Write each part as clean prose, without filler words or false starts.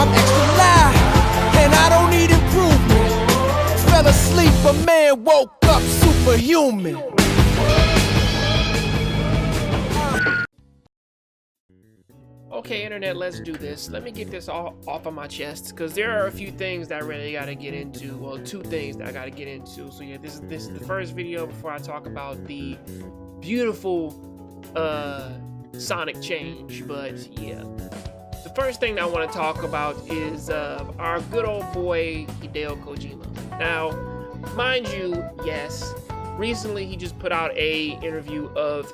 I'm extra loud, and I don't need improvement. Fell asleep, a man woke up superhuman. Okay, internet, let's do this. Let me get this all off of my chest, because there are a few things that I really got to get into. Well, two things that I got to get into. So yeah, this is the first video before I talk about the beautiful sonic change. But yeah, the first thing I want to talk about is our good old boy Hideo Kojima. Now, mind you, yes, recently he just put out a interview of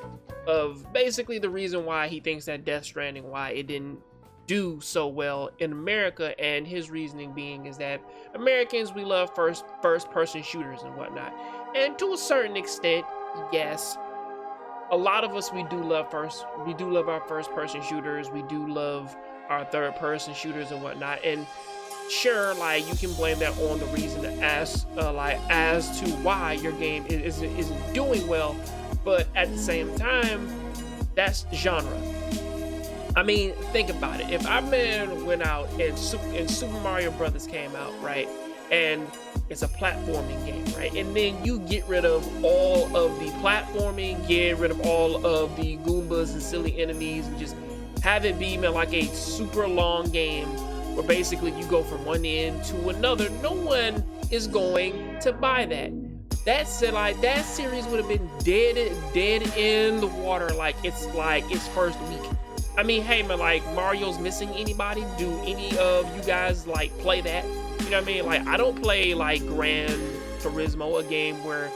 basically the reason why he thinks that Death Stranding, why it didn't do so well in America, and his reasoning being is that Americans, we love first person shooters and whatnot. And to a certain extent, yes, a lot of us, we do love our first person shooters, we do love our third person shooters and whatnot. And sure, like, you can blame that on the reason as to why your game isn't doing well. But at the same time, that's genre. I mean, think about it. If our man went out and Super Mario Brothers came out, right? And it's a platforming game, right? And then you get rid of all of the platforming, get rid of all of the Goombas and silly enemies, and just have it be like a super long game where basically you go from one end to another. No one is going to buy that. That series would have been dead in the water like its first week. I mean, hey man, like, Mario's Missing anybody? Do any of you guys like play that? You know what I mean? Like, I don't play like Gran Turismo, a game where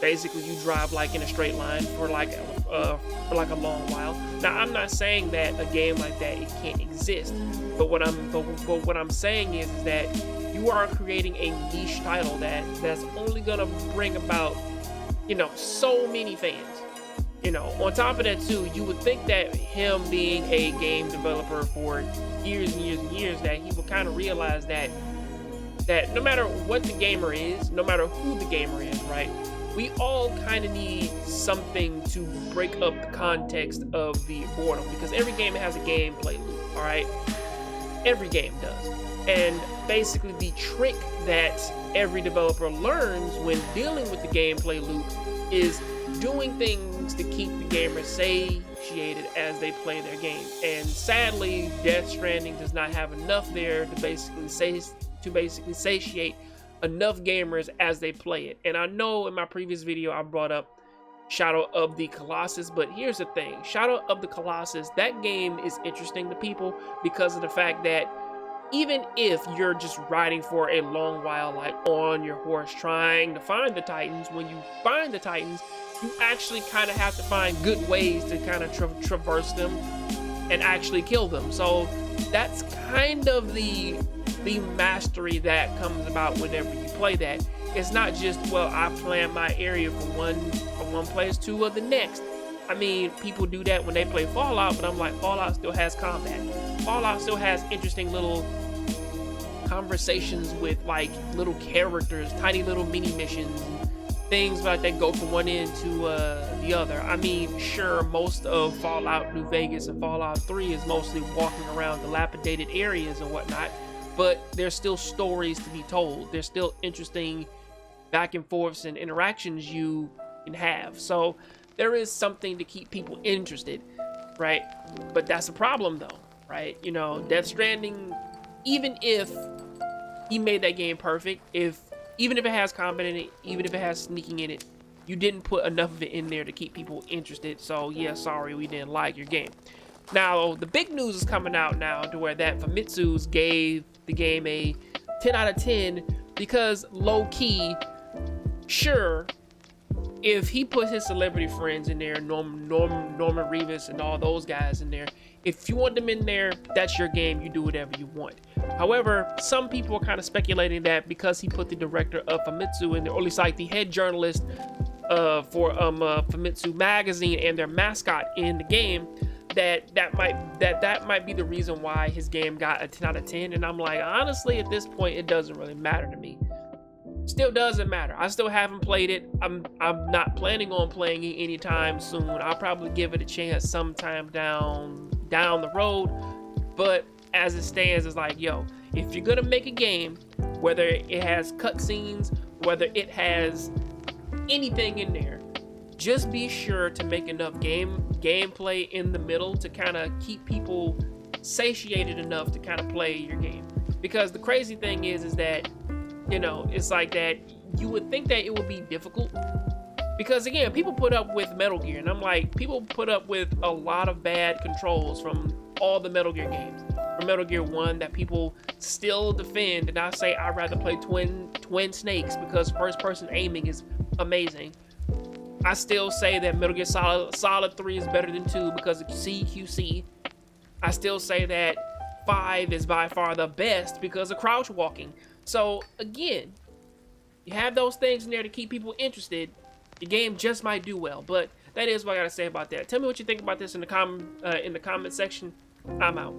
basically you drive like in a straight line for like a long while. Now, I'm not saying that a game like that, it can't exist, but what I'm saying is that you are creating a niche title that's only gonna bring about, so many fans. On top of that too, you would think that him being a game developer for years and years and years, that he would kind of realize that no matter what the gamer is, no matter who the gamer is, right, we all kind of need something to break up the context of the boredom, because every game has a gameplay loop, all right? Every game does. And basically the trick that every developer learns when dealing with the gameplay loop is doing things to keep the gamer satiated as they play their game. And sadly, Death Stranding does not have enough there to basically satiate enough gamers as they play it. And I know in my previous video I brought up Shadow of the Colossus, but here's the thing. Shadow of the Colossus, that game is interesting to people because of the fact that even if you're just riding for a long while, like on your horse trying to find the Titans, when you find the Titans, you actually kind of have to find good ways to kind of traverse them and actually kill them. So that's kind of the mastery that comes about whenever you play that. It's not just, well, I plan my area from one place to the next. I mean, people do that when they play Fallout, but I'm like, Fallout still has combat. Fallout still has interesting little conversations with like little characters, tiny little mini missions, and things like that go from one end to the other. I mean, sure, most of Fallout New Vegas and Fallout 3 is mostly walking around dilapidated areas and whatnot, but there's still stories to be told. There's still interesting back and forths and interactions you can have. So there is something to keep people interested, right? But that's a problem though, right? Death Stranding, even if he made that game perfect, even if it has combat in it, even if it has sneaking in it, you didn't put enough of it in there to keep people interested. So yeah, sorry, we didn't like your game. Now, the big news is coming out now to where that Famitsu's gave the game a 10 out of 10 because low-key, sure, if he put his celebrity friends in there, Norman Reedus and all those guys in there, if you want them in there, that's your game. You do whatever you want. However, some people are kind of speculating that because he put the director of Famitsu in there, or at least like the head journalist for Famitsu magazine and their mascot in the game, that might be the reason why his game got a 10 out of 10. And I'm like, honestly, at this point, it doesn't really matter to me. Still doesn't matter. I still haven't played it. I'm not planning on playing it anytime soon. I'll probably give it a chance sometime down the road. But as it stands is like, yo, if you're gonna make a game, whether it has cutscenes, whether it has anything in there, just be sure to make enough gameplay in the middle to kind of keep people satiated enough to kind of play your game. Because the crazy thing is that, you know, it's like that you would think that it would be difficult, because again, people put up with Metal Gear, and I'm like, people put up with a lot of bad controls from all the Metal Gear games, from Metal Gear 1 that people still defend, and I say I'd rather play Twin Snakes because first person aiming is amazing. I still say that Metal Gear Solid 3 is better than 2 because of CQC. I still say that 5 is by far the best because of crouch walking. So again, you have those things in there to keep people interested. The game just might do well, but that is what I gotta say about that. Tell me what you think about this in the comment section. I'm out.